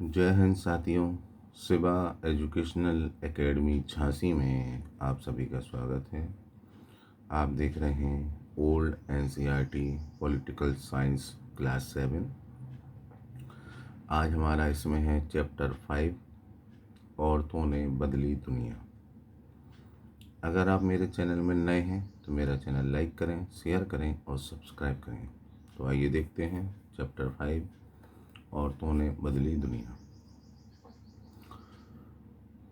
जय हिंद साथियों। Shiva educational academy Jhansi में आप सभी का स्वागत है। आप देख रहे हैं old NCERT political science class 7। आज हमारा इसमें है चैप्टर 5, औरतों ने बदली दुनिया। अगर आप मेरे चैनल में नए हैं तो मेरा चैनल लाइक करें, शेयर करें और सब्सक्राइब करें। तो आइए देखते हैं चैप्टर 5, औरतों ने बदली दुनिया।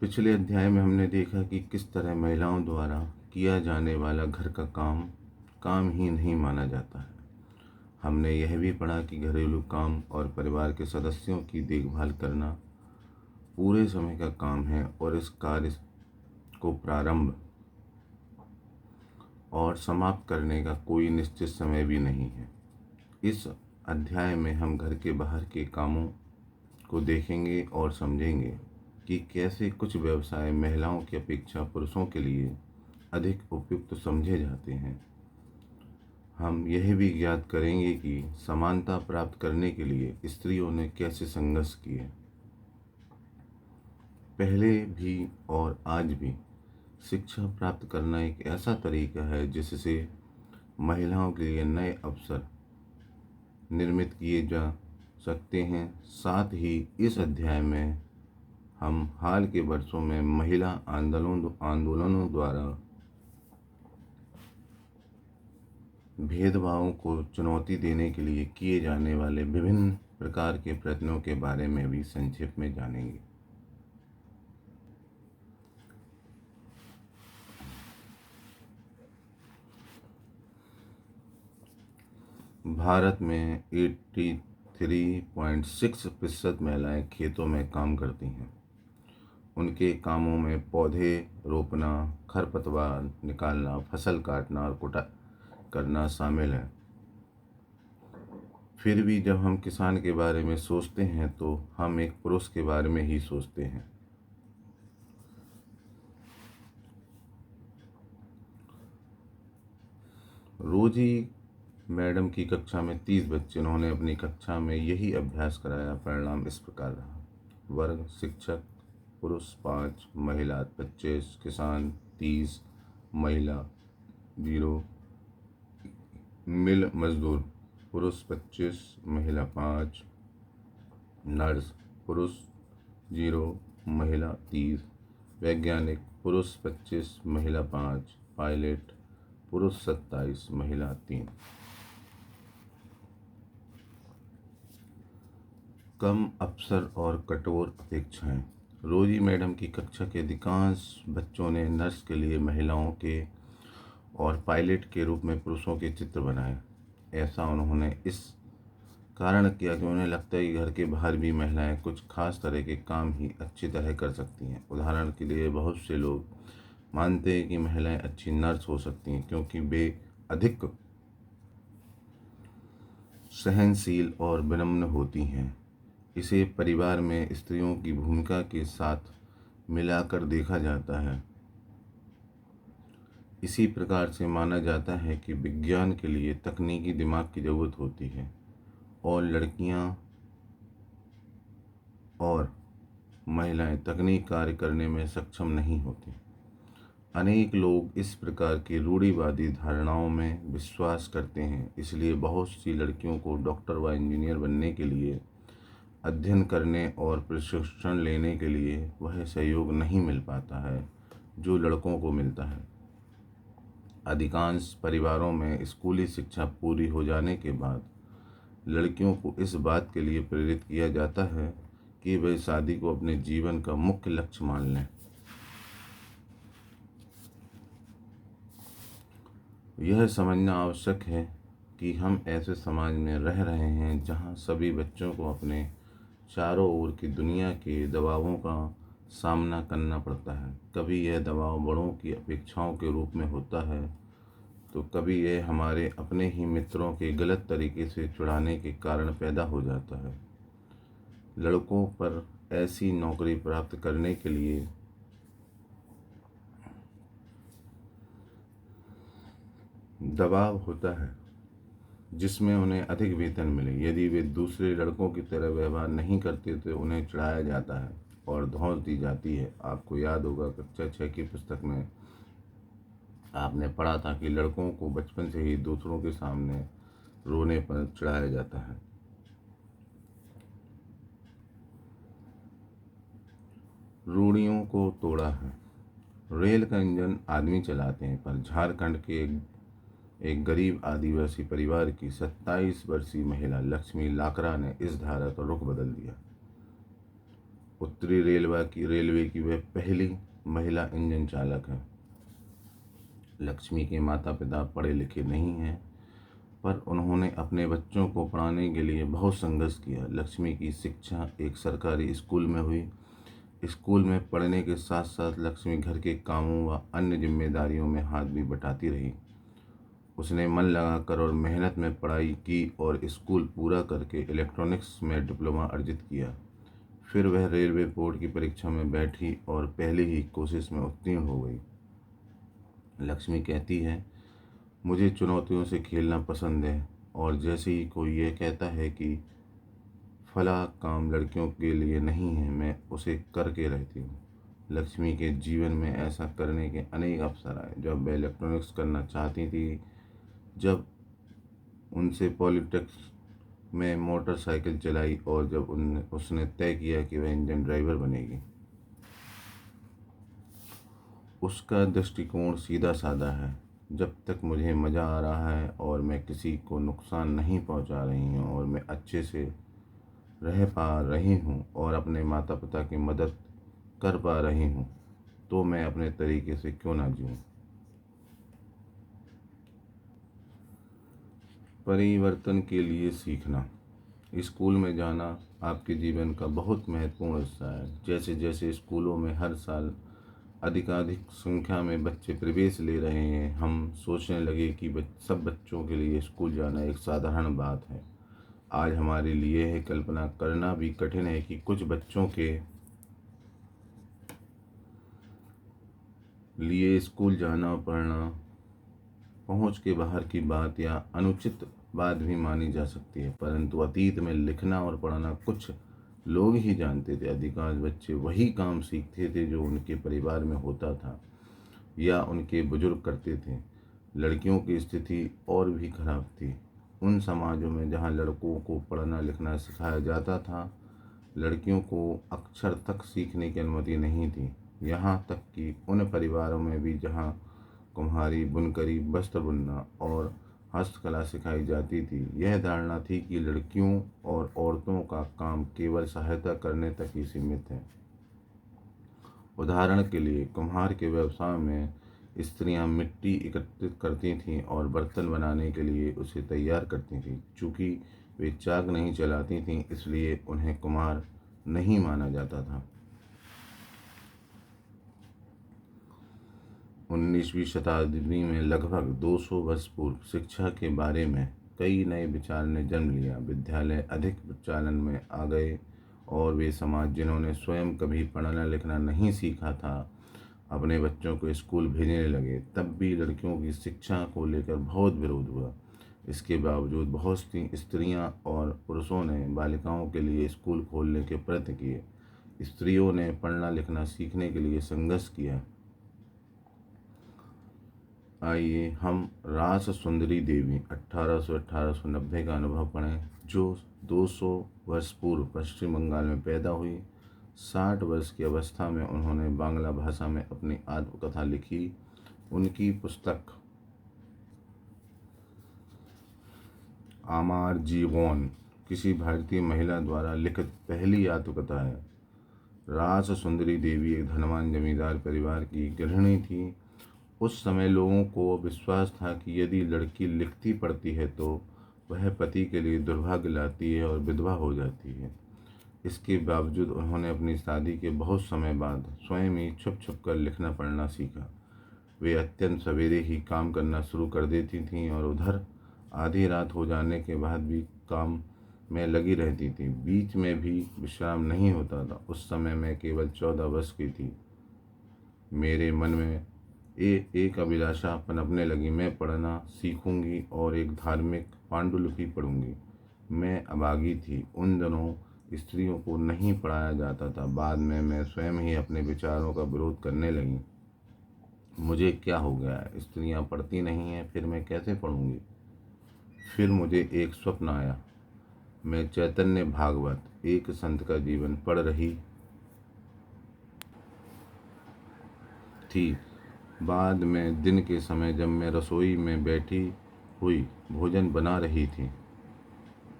पिछले अध्याय में हमने देखा कि किस तरह महिलाओं द्वारा किया जाने वाला घर का काम ही नहीं माना जाता है। हमने यह भी पढ़ा कि घरेलू काम और परिवार के सदस्यों की देखभाल करना पूरे समय का काम है और इस कार्य को प्रारंभ और समाप्त करने का कोई निश्चित समय भी नहीं है। इस अध्याय में हम घर के बाहर के कामों को देखेंगे और समझेंगे कि कैसे कुछ व्यवसाय महिलाओं की अपेक्षा पुरुषों के लिए अधिक उपयुक्त समझे जाते हैं। हम यह भी ज्ञात करेंगे कि समानता प्राप्त करने के लिए स्त्रियों ने कैसे संघर्ष किए। पहले भी और आज भी शिक्षा प्राप्त करना एक ऐसा तरीका है जिससे महिलाओं के लिए नए अवसर निर्मित किए जा सकते हैं। साथ ही इस अध्याय में हम हाल के वर्षों में महिला आंदोलनों द्वारा भेदभावों को चुनौती देने के लिए किए जाने वाले विभिन्न प्रकार के प्रयत्नों के बारे में भी संक्षेप में जानेंगे। भारत में 83.6% महिलाएं खेतों में काम करती हैं। उनके कामों में पौधे रोपना, खरपतवार निकालना, फसल काटना और कुटाई करना शामिल है। फिर भी जब हम किसान के बारे में सोचते हैं तो हम एक पुरुष के बारे में ही सोचते हैं। रोजी मैडम की कक्षा में 30 बच्चे, उन्होंने अपनी कक्षा में यही अभ्यास कराया। परिणाम इस प्रकार रहा। वर्ग शिक्षक पुरुष 5, महिला 25, किसान 30, महिला 0, मिल मजदूर पुरुष 25, महिला 5, नर्स पुरुष 0, महिला 30, वैज्ञानिक पुरुष 25, महिला 5, पायलट पुरुष 27, महिला 3। कम अवसर और कठोर अपेक्षाएं। रोजी मैडम की कक्षा के अधिकांश बच्चों ने नर्स के लिए महिलाओं के और पायलट के रूप में पुरुषों के चित्र बनाए। ऐसा उन्होंने इस कारण किया कि उन्हें लगता है कि घर के बाहर भी महिलाएं कुछ खास तरह के काम ही अच्छी तरह कर सकती हैं। उदाहरण के लिए बहुत से लोग मानते हैं कि महिलाएं अच्छी नर्स हो सकती हैं क्योंकि वे अधिक सहनशील और विनम्र होती हैं। इसे परिवार में स्त्रियों की भूमिका के साथ मिलाकर देखा जाता है। इसी प्रकार से माना जाता है कि विज्ञान के लिए तकनीकी दिमाग की जरूरत होती है और लड़कियां और महिलाएं तकनीक कार्य करने में सक्षम नहीं होती। अनेक लोग इस प्रकार की रूढ़िवादी धारणाओं में विश्वास करते हैं, इसलिए बहुत सी लड़कियों को डॉक्टर व इंजीनियर बनने के लिए अध्ययन करने और प्रशिक्षण लेने के लिए वह सहयोग नहीं मिल पाता है जो लड़कों को मिलता है। अधिकांश परिवारों में स्कूली शिक्षा पूरी हो जाने के बाद लड़कियों को इस बात के लिए प्रेरित किया जाता है कि वे शादी को अपने जीवन का मुख्य लक्ष्य मान लें। यह समझना आवश्यक है कि हम ऐसे समाज में रह रहे हैं जहां सभी बच्चों को अपने चारों ओर की दुनिया के दबावों का सामना करना पड़ता है। कभी यह दबाव बड़ों की अपेक्षाओं के रूप में होता है तो कभी यह हमारे अपने ही मित्रों के गलत तरीके से चुड़ाने के कारण पैदा हो जाता है। लड़कों पर ऐसी नौकरी प्राप्त करने के लिए दबाव होता है जिसमें उन्हें अधिक वेतन मिले। यदि वे दूसरे लड़कों की तरह व्यवहार नहीं करते तो उन्हें चिढ़ाया जाता है और धौंस दी जाती है। आपको याद होगा कक्षा 6 की पुस्तक में आपने पढ़ा था कि लड़कों को बचपन से ही दूसरों के सामने रोने पर चिढ़ाया जाता है। रूढ़ियों को तोड़ा है। रेल का इंजन आदमी चलाते हैं, पर झारखंड के एक गरीब आदिवासी परिवार की 27 वर्षीय महिला लक्ष्मी लाकरा ने इस धारा का रुख बदल दिया। उत्तरी रेलवे की वह पहली महिला इंजन चालक है। लक्ष्मी के माता पिता पढ़े लिखे नहीं हैं, पर उन्होंने अपने बच्चों को पढ़ाने के लिए बहुत संघर्ष किया। लक्ष्मी की शिक्षा एक सरकारी स्कूल में हुई। स्कूल में पढ़ने के साथ साथ लक्ष्मी घर के कामों व अन्य जिम्मेदारियों में हाथ भी बटाती रही। उसने मन लगाकर और मेहनत में पढ़ाई की और स्कूल पूरा करके इलेक्ट्रॉनिक्स में डिप्लोमा अर्जित किया। फिर वह रेलवे बोर्ड की परीक्षा में बैठी और पहली ही कोशिश में उत्तीर्ण हो गई। लक्ष्मी कहती है, मुझे चुनौतियों से खेलना पसंद है, और जैसे ही कोई यह कहता है कि फला काम लड़कियों के लिए नहीं है, मैं उसे करके रहती हूँ। लक्ष्मी के जीवन में ऐसा करने के अनेक अवसर आए। जब वह इलेक्ट्रॉनिक्स करना चाहती थी, जब उनसे पॉलिटेक्स में मोटरसाइकिल चलाई, और जब उसने तय किया कि वह इंजन ड्राइवर बनेगी। उसका दृष्टिकोण सीधा साधा है। जब तक मुझे मज़ा आ रहा है और मैं किसी को नुकसान नहीं पहुंचा रही हूं और मैं अच्छे से रह पा रही हूं और अपने माता पिता की मदद कर पा रही हूं, तो मैं अपने तरीके से क्यों ना जीऊं। परिवर्तन के लिए सीखना। स्कूल में जाना आपके जीवन का बहुत महत्वपूर्ण हिस्सा है। जैसे जैसे स्कूलों में हर साल अधिकाधिक संख्या में बच्चे प्रवेश ले रहे हैं, हम सोचने लगे कि सब बच्चों के लिए स्कूल जाना एक साधारण बात है। आज हमारे लिए है कल्पना करना भी कठिन है कि कुछ बच्चों के लिए स्कूल जाना और पढ़ना पहुंच के बाहर की बात या अनुचित बात भी मानी जा सकती है। परंतु अतीत में लिखना और पढ़ना कुछ लोग ही जानते थे। अधिकांश बच्चे वही काम सीखते थे जो उनके परिवार में होता था या उनके बुजुर्ग करते थे। लड़कियों की स्थिति और भी खराब थी। उन समाजों में जहाँ लड़कों को पढ़ना लिखना सिखाया जाता था, लड़कियों को अक्षर तक सीखने की अनुमति नहीं थी। यहाँ तक कि उन परिवारों में भी जहाँ कुम्हारी, बुनकरी, वस्त्र बुनना और हस्तकला सिखाई जाती थी, यह धारणा थी कि लड़कियों और औरतों का काम केवल सहायता करने तक ही सीमित है। उदाहरण के लिए, कुम्हार के व्यवसाय में स्त्रियां मिट्टी एकत्रित करती थीं और बर्तन बनाने के लिए उसे तैयार करती थीं। चूँकि वे चाक नहीं चलाती थीं, इसलिए उन्हें कुम्हार नहीं माना जाता था। 19वीं शताब्दी में लगभग 200 वर्ष पूर्व शिक्षा के बारे में कई नए विचार ने जन्म लिया। विद्यालय अधिक प्रचलन में आ गए और वे समाज जिन्होंने स्वयं कभी पढ़ना लिखना नहीं सीखा था, अपने बच्चों को स्कूल भेजने लगे। तब भी लड़कियों की शिक्षा को लेकर बहुत विरोध हुआ। इसके बावजूद बहुत सी स्त्रियां और पुरुषों ने बालिकाओं के लिए स्कूल खोलने के प्रयत्न किए। स्त्रियों ने पढ़ना लिखना सीखने के लिए संघर्ष किया। आइए हम रास सुंदरी देवी 1800-1890 का अनुभव पढ़ें, जो 200 वर्ष पूर्व पश्चिम बंगाल में पैदा हुई। 60 वर्ष की अवस्था में उन्होंने बांग्ला भाषा में अपनी आत्मकथा लिखी। उनकी पुस्तक आमार जीवन किसी भारतीय महिला द्वारा लिखित पहली आत्मकथा है। रास सुंदरी देवी एक धनवान जमींदार परिवार की गृहिणी थी। उस समय लोगों को विश्वास था कि यदि लड़की लिखती पढ़ती है तो वह पति के लिए दुर्भाग्य लाती है और विधवा हो जाती है। इसके बावजूद उन्होंने अपनी शादी के बहुत समय बाद स्वयं ही छुप छुप कर लिखना पढ़ना सीखा। वे अत्यंत सवेरे ही काम करना शुरू कर देती थीं और उधर आधी रात हो जाने के बाद भी काम में लगी रहती थी। बीच में भी विश्राम नहीं होता था। उस समय मैं केवल 14 वर्ष की थी। मेरे मन में एक अभिलाषा पनपने लगी, मैं पढ़ना सीखूंगी और एक धार्मिक पांडुलिपि पढ़ूंगी। मैं अभागी थी। उन दिनों स्त्रियों को नहीं पढ़ाया जाता था। बाद में मैं स्वयं ही अपने विचारों का विरोध करने लगी। मुझे क्या हो गया, स्त्रियां पढ़ती नहीं हैं, फिर मैं कैसे पढ़ूंगी। फिर मुझे एक स्वप्न आया। मैं चैतन्य भागवत, एक संत का जीवन पढ़ रही थी। बाद में दिन के समय जब मैं रसोई में बैठी हुई भोजन बना रही थी,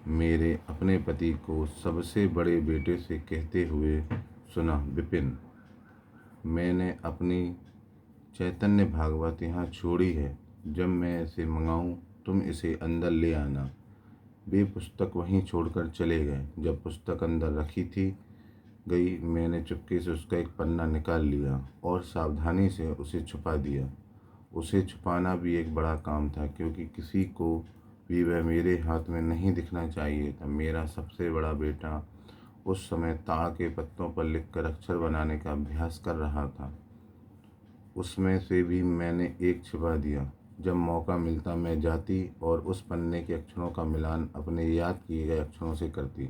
मेरे अपने पति को सबसे बड़े बेटे से कहते हुए सुना, विपिन, मैंने अपनी चैतन्य भागवत यहाँ छोड़ी है। जब मैं इसे मंगाऊँ तुम इसे अंदर ले आना। वे पुस्तक वहीं छोड़कर चले गए। जब पुस्तक अंदर रखी थी गई, मैंने चुपके से उसका एक पन्ना निकाल लिया और सावधानी से उसे छुपा दिया। उसे छुपाना भी एक बड़ा काम था, क्योंकि किसी को भी वह मेरे हाथ में नहीं दिखना चाहिए था। मेरा सबसे बड़ा बेटा उस समय ताड़ के पत्तों पर लिखकर अक्षर बनाने का अभ्यास कर रहा था। उसमें से भी मैंने एक छिपा दिया। जब मौका मिलता मैं जाती और उस पन्ने के अक्षरों का मिलान अपने याद किए गए अक्षरों से करती।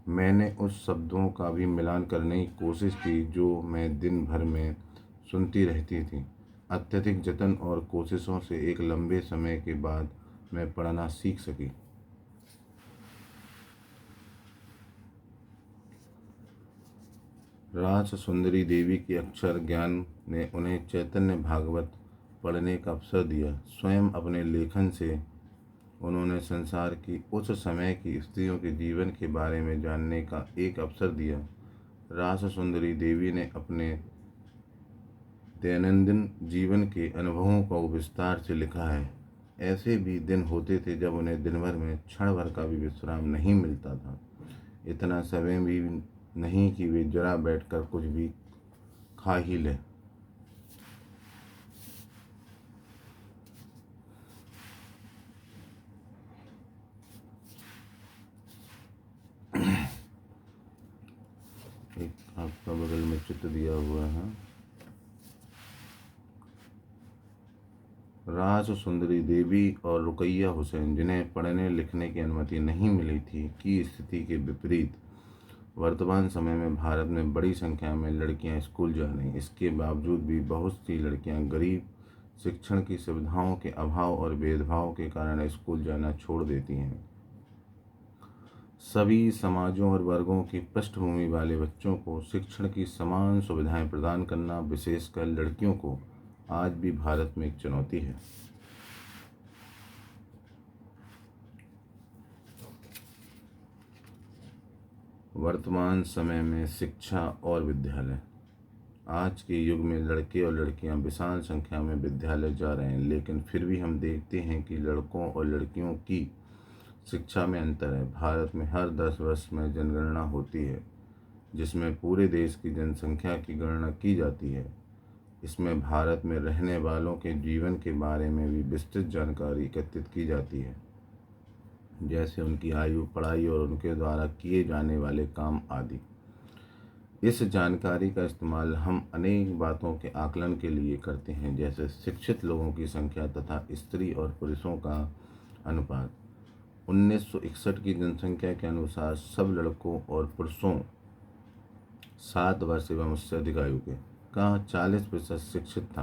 मैंने उस शब्दों का भी मिलान करने की कोशिश की जो मैं दिन भर में सुनती रहती थी। अत्यधिक जतन और कोशिशों से एक लंबे समय के बाद मैं पढ़ना सीख सकी। राज सुंदरी देवी के अक्षर ज्ञान ने उन्हें चैतन्य भागवत पढ़ने का अवसर दिया। स्वयं अपने लेखन से उन्होंने संसार की उस समय की स्त्रियों के जीवन के बारे में जानने का एक अवसर दिया। रास सुंदरी देवी ने अपने दैनंदिन जीवन के अनुभवों को विस्तार से लिखा है। ऐसे भी दिन होते थे जब उन्हें दिन भर में क्षण भर का भी विश्राम नहीं मिलता था। इतना समय भी नहीं कि वे जरा बैठकर कुछ भी खा ही लें। एक आपका बगल में चित्र दिया हुआ है। राज सुंदरी देवी और रुकैया हुसैन, जिन्हें पढ़ने लिखने की अनुमति नहीं मिली थी, की स्थिति के विपरीत वर्तमान समय में भारत में बड़ी संख्या में लड़कियां स्कूल जा रही। इसके बावजूद भी बहुत सी लड़कियां गरीब, शिक्षण की सुविधाओं के अभाव और भेदभाव के कारण स्कूल जाना छोड़ देती हैं। सभी समाजों और वर्गों की पृष्ठभूमि वाले बच्चों को शिक्षण की समान सुविधाएं प्रदान करना, विशेषकर लड़कियों को, आज भी भारत में एक चुनौती है। वर्तमान समय में शिक्षा और विद्यालय। आज के युग में लड़के और लड़कियां विशाल संख्या में विद्यालय जा रहे हैं, लेकिन फिर भी हम देखते हैं कि लड़कों और लड़कियों की शिक्षा में अंतर है। भारत में हर 10 वर्ष में जनगणना होती है, जिसमें पूरे देश की जनसंख्या की गणना की जाती है। इसमें भारत में रहने वालों के जीवन के बारे में भी विस्तृत जानकारी एकत्रित की जाती है, जैसे उनकी आयु, पढ़ाई और उनके द्वारा किए जाने वाले काम आदि। इस जानकारी का इस्तेमाल हम अनेक बातों के आकलन के लिए करते हैं, जैसे शिक्षित लोगों की संख्या तथा स्त्री और पुरुषों का अनुपात। 1961 की जनसंख्या के अनुसार सब लड़कों और पुरुषों 7 वर्ष एवं उससे अधिक आयु के का 40% शिक्षित था,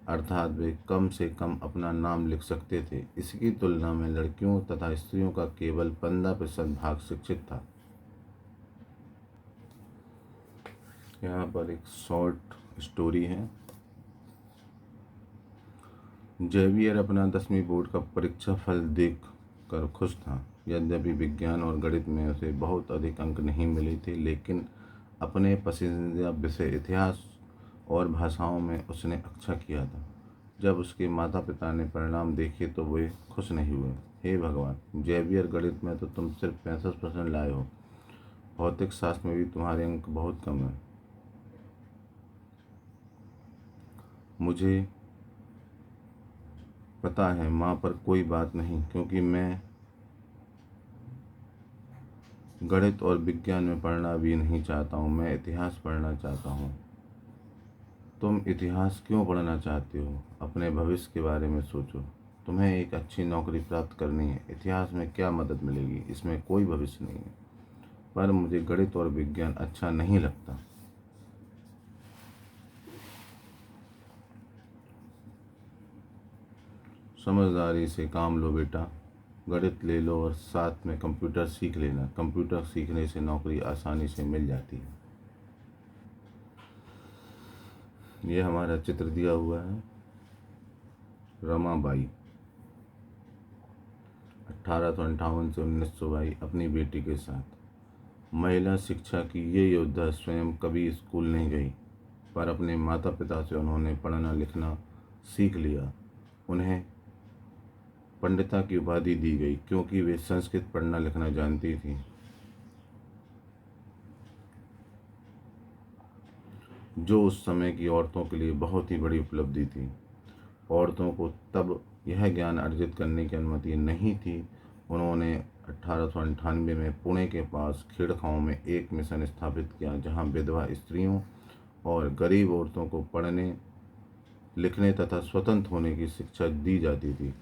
अर्थात वे कम से कम अपना नाम लिख सकते थे। इसकी तुलना में लड़कियों तथा स्त्रियों का केवल 15% भाग शिक्षित था। यहाँ पर एक शॉर्ट स्टोरी है। जेवियर अपना 10वीं बोर्ड का परीक्षा फल देख कर खुश था। यद्यपि विज्ञान और गणित में उसे बहुत अधिक अंक नहीं मिले थे, लेकिन अपने पसंदीदा विषय इतिहास और भाषाओं में उसने अच्छा किया था। जब उसके माता पिता ने परिणाम देखे तो वे खुश नहीं हुए। हे भगवान, जेवियर, गणित में तो तुम सिर्फ 65% लाए हो, भौतिक शास्त्र में भी तुम्हारे अंक बहुत कम हैं। मुझे पता है माँ, पर कोई बात नहीं, क्योंकि मैं गणित और विज्ञान में पढ़ना भी नहीं चाहता हूँ, मैं इतिहास पढ़ना चाहता हूँ। तुम इतिहास क्यों पढ़ना चाहते हो? अपने भविष्य के बारे में सोचो। तुम्हें एक अच्छी नौकरी प्राप्त करनी है। इतिहास में क्या मदद मिलेगी? इसमें कोई भविष्य नहीं है। पर मुझे गणित और विज्ञान अच्छा नहीं लगता। समझदारी से काम लो बेटा। गणित ले लो और साथ में कंप्यूटर सीख लेना। कंप्यूटर सीखने से नौकरी आसानी से मिल जाती है। ये हमारा चित्र दिया हुआ है। रमाबाई 1858 से 1922 अपनी बेटी के साथ। महिला शिक्षा की ये योद्धा स्वयं कभी स्कूल नहीं गई, पर अपने माता पिता से उन्होंने पढ़ना लिखना सीख लिया। उन्हें पंडिता की उपाधि दी गई क्योंकि वे संस्कृत पढ़ना लिखना जानती थी, जो उस समय की औरतों के लिए बहुत ही बड़ी उपलब्धि थी। औरतों को तब यह ज्ञान अर्जित करने की अनुमति नहीं थी। उन्होंने 1898 में पुणे के पास खेड़गांव में एक मिशन स्थापित किया, जहां विधवा स्त्रियों और गरीब औरतों को पढ़ने लिखने तथा स्वतंत्र होने की शिक्षा दी जाती थी।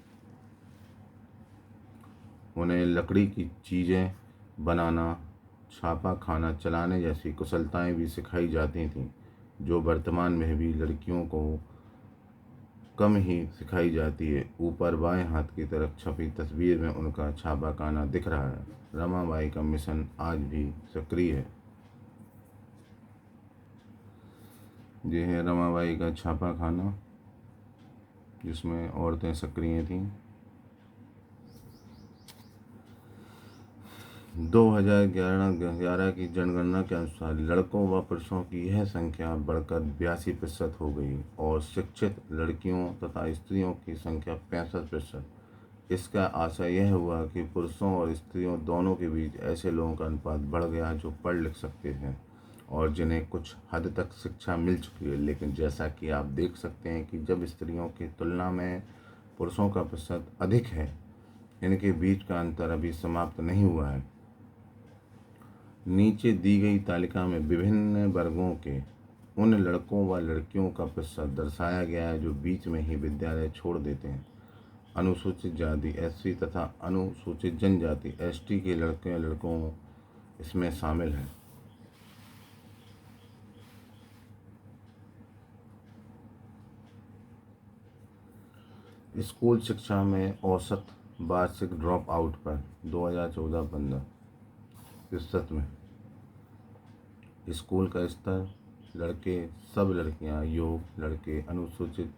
उन्हें लकड़ी की चीज़ें बनाना, छापा खाना चलाने जैसी कुशलताएं भी सिखाई जाती थीं, जो वर्तमान में भी लड़कियों को कम ही सिखाई जाती है। ऊपर बाएं हाथ की तरफ छपी तस्वीर में उनका छापा खाना दिख रहा है। रमाबाई का मिशन आज भी सक्रिय है। ये है रमाबाई का छापा खाना, जिसमें औरतें सक्रिय थीं। 2011 की जनगणना के अनुसार लड़कों व पुरुषों की यह संख्या बढ़कर 82% हो गई और शिक्षित लड़कियों तथा स्त्रियों की संख्या 65%। इसका आशय यह हुआ कि पुरुषों और स्त्रियों दोनों के बीच ऐसे लोगों का अनुपात बढ़ गया जो पढ़ लिख सकते हैं और जिन्हें कुछ हद तक शिक्षा मिल चुकी है। लेकिन जैसा कि आप देख सकते हैं कि जब स्त्रियों की तुलना में पुरुषों का प्रतिशत अधिक है, इनके बीच का अंतर अभी समाप्त नहीं हुआ है। नीचे दी गई तालिका में विभिन्न वर्गों के उन लड़कों व लड़कियों का प्रतिशत दर्शाया गया है जो बीच में ही विद्यालय छोड़ देते हैं। अनुसूचित जाति एससी तथा अनुसूचित जनजाति एसटी के लड़के लड़कों इसमें शामिल हैं। स्कूल शिक्षा में औसत वार्षिक ड्रॉप आउट पर 2014-15 प्रतिशत में स्कूल का स्तर, लड़के सब लड़कियां योग लड़के, अनुसूचित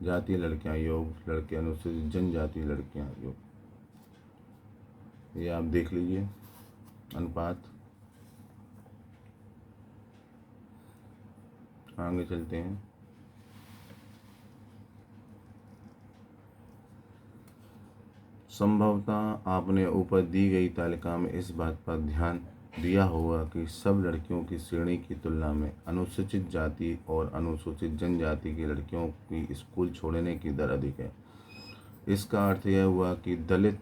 जाति लड़कियां योग लड़के, अनुसूचित जनजाति लड़कियां योग। ये आप देख लीजिए अनुपात। आगे चलते हैं। संभवतः आपने ऊपर दी गई तालिका में इस बात पर ध्यान दिया होगा कि सब लड़कियों की श्रेणी की तुलना में अनुसूचित जाति और अनुसूचित जनजाति की लड़कियों की स्कूल छोड़ने की दर अधिक है। इसका अर्थ यह हुआ कि दलित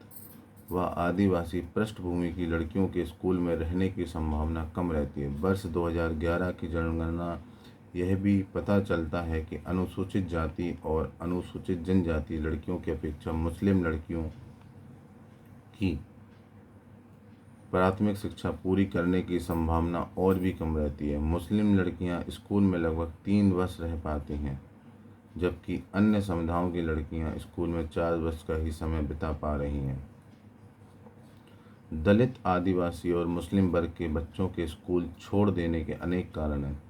व आदिवासी पृष्ठभूमि की लड़कियों के स्कूल में रहने की संभावना कम रहती है। वर्ष 2011 की जनगणना यह भी पता चलता है कि अनुसूचित जाति और अनुसूचित जनजाति लड़कियों की अपेक्षा मुस्लिम लड़कियों की प्राथमिक शिक्षा पूरी करने की संभावना और भी कम रहती है। मुस्लिम लड़कियां स्कूल में लगभग 3 वर्ष रह पाती हैं, जबकि अन्य समुदायों की लड़कियां स्कूल में 4 वर्ष का ही समय बिता पा रही हैं। दलित, आदिवासी और मुस्लिम वर्ग के बच्चों के स्कूल छोड़ देने के अनेक कारण हैं।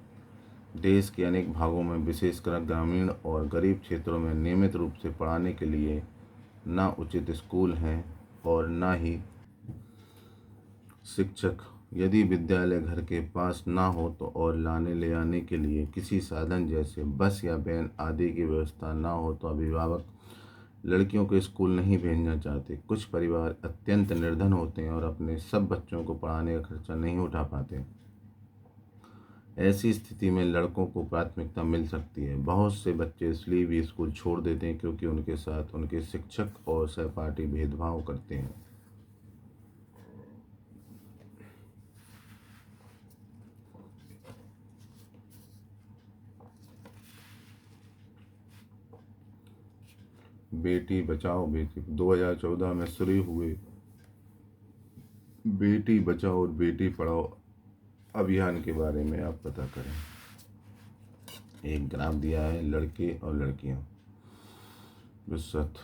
देश के अनेक भागों में, विशेषकर ग्रामीण और गरीब क्षेत्रों में नियमित रूप से पढ़ाने के लिए ना उचित स्कूल हैं और ना ही शिक्षक। यदि विद्यालय घर के पास ना हो तो और लाने ले आने के लिए किसी साधन जैसे बस या वैन आदि की व्यवस्था ना हो तो अभिभावक लड़कियों को स्कूल नहीं भेजना चाहते। कुछ परिवार अत्यंत निर्धन होते हैं और अपने सब बच्चों को पढ़ाने का खर्चा नहीं उठा पाते। ऐसी स्थिति में लड़कों को प्राथमिकता मिल सकती है। बहुत से बच्चे इसलिए भी स्कूल छोड़ देते हैं क्योंकि उनके साथ उनके शिक्षक और सहपाठी भेदभाव करते हैं। बेटी बचाओ बेटी 2014 में शुरू हुए बेटी बचाओ और बेटी पढ़ाओ अभियान के बारे में आप पता करें। एक ग्राफ दिया है लड़के और लड़कियां। विशत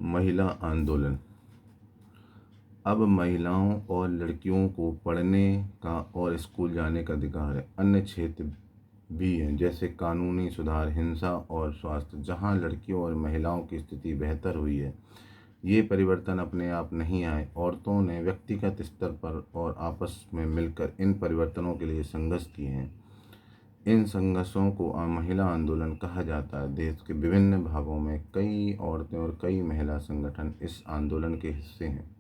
महिला आंदोलन। अब महिलाओं और लड़कियों को पढ़ने का और स्कूल जाने का अधिकार है। अन्य क्षेत्र भी हैं जैसे कानूनी सुधार, हिंसा और स्वास्थ्य, जहां लड़कियों और महिलाओं की स्थिति बेहतर हुई है। ये परिवर्तन अपने आप नहीं आए, औरतों ने व्यक्तिगत स्तर पर और आपस में मिलकर इन परिवर्तनों के लिए संघर्ष किए हैं। इन संघर्षों को महिला आंदोलन कहा जाता है। देश के विभिन्न भागों में कई औरतें और कई महिला संगठन इस आंदोलन के हिस्से हैं।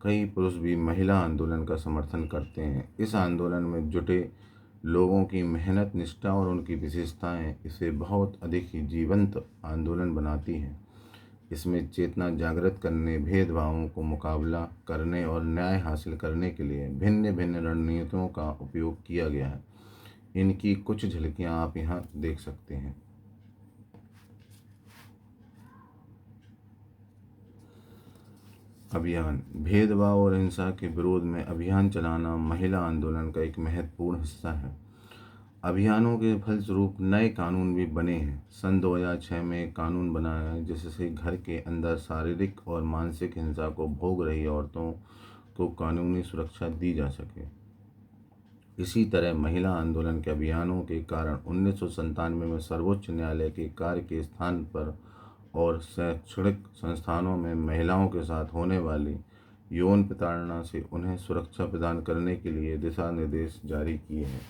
कई पुरुष भी महिला आंदोलन का समर्थन करते हैं। इस आंदोलन में जुटे लोगों की मेहनत, निष्ठा और उनकी विशेषताएं इसे बहुत अधिक ही जीवंत आंदोलन बनाती हैं। इसमें चेतना जागृत करने, भेदभावों को मुकाबला करने और न्याय हासिल करने के लिए भिन्न भिन्न रणनीतियों का उपयोग किया गया है। इनकी कुछ झलकियां आप यहाँ देख सकते हैं। अभियान। भेदभाव और हिंसा के विरोध में अभियान चलाना महिला आंदोलन का एक महत्वपूर्ण हिस्सा है। अभियानों के फलस्वरूप नए कानून भी बने हैं। सन 2006 में एक कानून बनाया है जिससे घर के अंदर शारीरिक और मानसिक हिंसा को भोग रही औरतों को कानूनी सुरक्षा दी जा सके। इसी तरह महिला आंदोलन के अभियानों के कारण 1997 में सर्वोच्च न्यायालय के कार्य के स्थान पर और शैक्षणिक संस्थानों में महिलाओं के साथ होने वाली यौन प्रताड़ना से उन्हें सुरक्षा प्रदान करने के लिए दिशा निर्देश जारी किए हैं।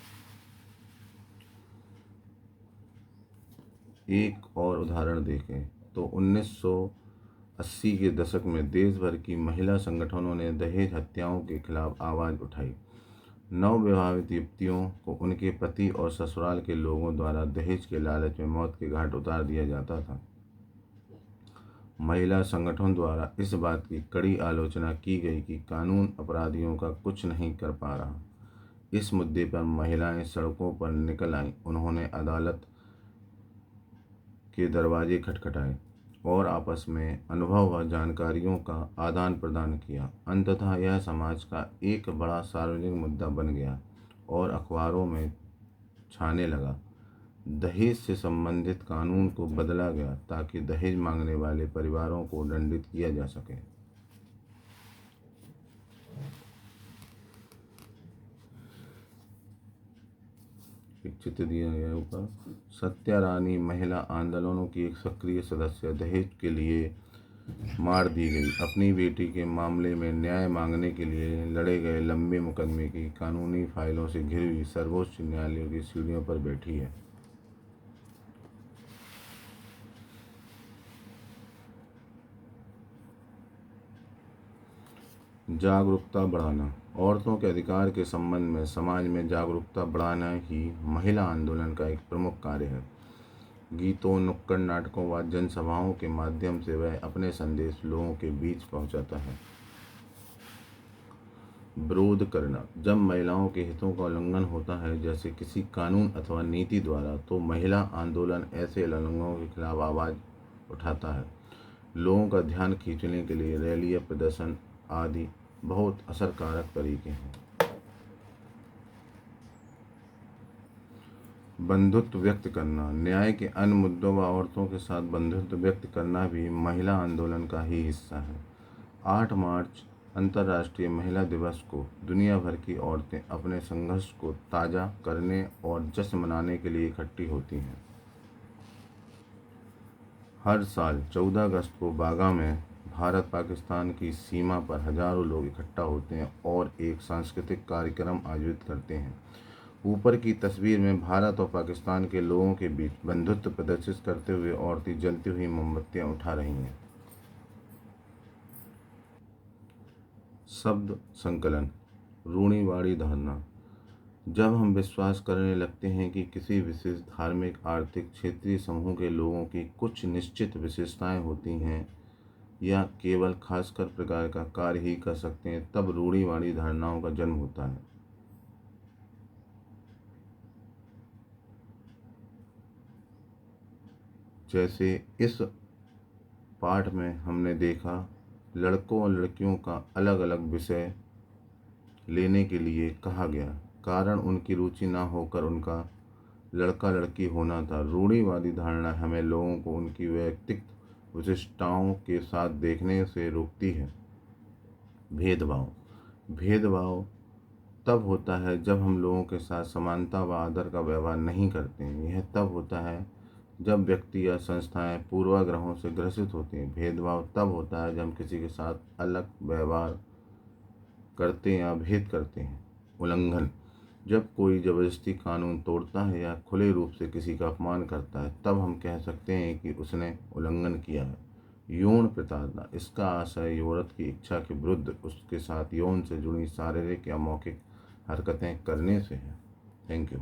एक और उदाहरण देखें तो 1980 के दशक में देश भर की महिला संगठनों ने दहेज हत्याओं के खिलाफ आवाज़ उठाई। नवविवाहित युवतियों को उनके पति और ससुराल के लोगों द्वारा दहेज के लालच में मौत के घाट उतार दिया जाता था। महिला संगठनों द्वारा इस बात की कड़ी आलोचना की गई कि कानून अपराधियों का कुछ नहीं कर पा रहा। इस मुद्दे पर महिलाएं सड़कों पर निकल आईं। उन्होंने अदालत के दरवाजे खटखटाए और आपस में अनुभव व जानकारियों का आदान प्रदान किया। अंततः यह समाज का एक बड़ा सार्वजनिक मुद्दा बन गया और अखबारों में छाने लगा। दहेज से संबंधित कानून को बदला गया ताकि दहेज मांगने वाले परिवारों को दंडित किया जा सके। एक चित्र दिया गया ऊपर। सत्या रानी महिला आंदोलनों की एक सक्रिय सदस्य दहेज के लिए मार दी गई। अपनी बेटी के मामले में न्याय मांगने के लिए लड़े गए लंबे मुकदमे की कानूनी फाइलों से घिरी हुई सर्वोच्च न्यायालय की सीढ़ियों पर बैठी है। जागरूकता बढ़ाना। औरतों के अधिकार के संबंध में समाज में जागरूकता बढ़ाना ही महिला आंदोलन का एक प्रमुख कार्य है। गीतों, नुक्कड़ नाटकों व जनसभाओं के माध्यम से वह अपने संदेश लोगों के बीच पहुंचाता है। विरोध करना। जब महिलाओं के हितों का उल्लंघन होता है, जैसे किसी कानून अथवा नीति द्वारा, तो महिला आंदोलन ऐसे उल्लंघनों के खिलाफ आवाज़ उठाता है। लोगों का ध्यान खींचने के लिए रैली या प्रदर्शन आदि बहुत असरकारक तरीके हैं। बंधुत्व व्यक्त करना। न्याय के अन्य मुद्दों व औरतों के साथ बंधुत्व व्यक्त करना भी महिला आंदोलन का ही हिस्सा है। 8 मार्च अंतर्राष्ट्रीय महिला दिवस को दुनिया भर की औरतें अपने संघर्ष को ताज़ा करने और जश्न मनाने के लिए इकट्ठी होती हैं। हर साल 14 अगस्त को बागा में भारत पाकिस्तान की सीमा पर हजारों लोग इकट्ठा होते हैं और एक सांस्कृतिक कार्यक्रम आयोजित करते हैं। ऊपर की तस्वीर में भारत और पाकिस्तान के लोगों के बीच बंधुत्व प्रदर्शित करते हुए औरतें जलती हुई मोमबत्तियां उठा रही हैं। शब्द संकलन। रूढ़िवादी धारणा। जब हम विश्वास करने लगते हैं कि किसी विशेष धार्मिक, आर्थिक, क्षेत्रीय समूह के लोगों की कुछ निश्चित विशेषताएं होती हैं या केवल खासकर प्रकार का कार्य ही कर सकते हैं, तब रूढ़िवादी धारणाओं का जन्म होता है। जैसे इस पाठ में हमने देखा, लड़कों और लड़कियों का अलग अलग विषय लेने के लिए कहा गया, कारण उनकी रुचि ना होकर उनका लड़का लड़की होना था। रूढ़िवादी धारणा हमें लोगों को उनकी व्यक्तिगत विशिष्टताओं के साथ देखने से रोकती है। भेदभाव भेदभाव तब होता है जब हम लोगों के साथ समानता व आदर का व्यवहार नहीं करते हैं। यह तब होता है जब व्यक्ति या संस्थाएं पूर्वाग्रहों से ग्रसित होती हैं। भेदभाव तब होता है जब हम किसी के साथ अलग व्यवहार करते या भेद करते हैं। उल्लंघन जब कोई जबरदस्ती कानून तोड़ता है या खुले रूप से किसी का अपमान करता है, तब हम कह सकते हैं कि उसने उल्लंघन किया है। यौन प्रताड़ना, इसका आशय औरत की इच्छा के विरुद्ध उसके साथ यौन से जुड़ी शारीरिक या मौखिक हरकतें करने से है। Thank you.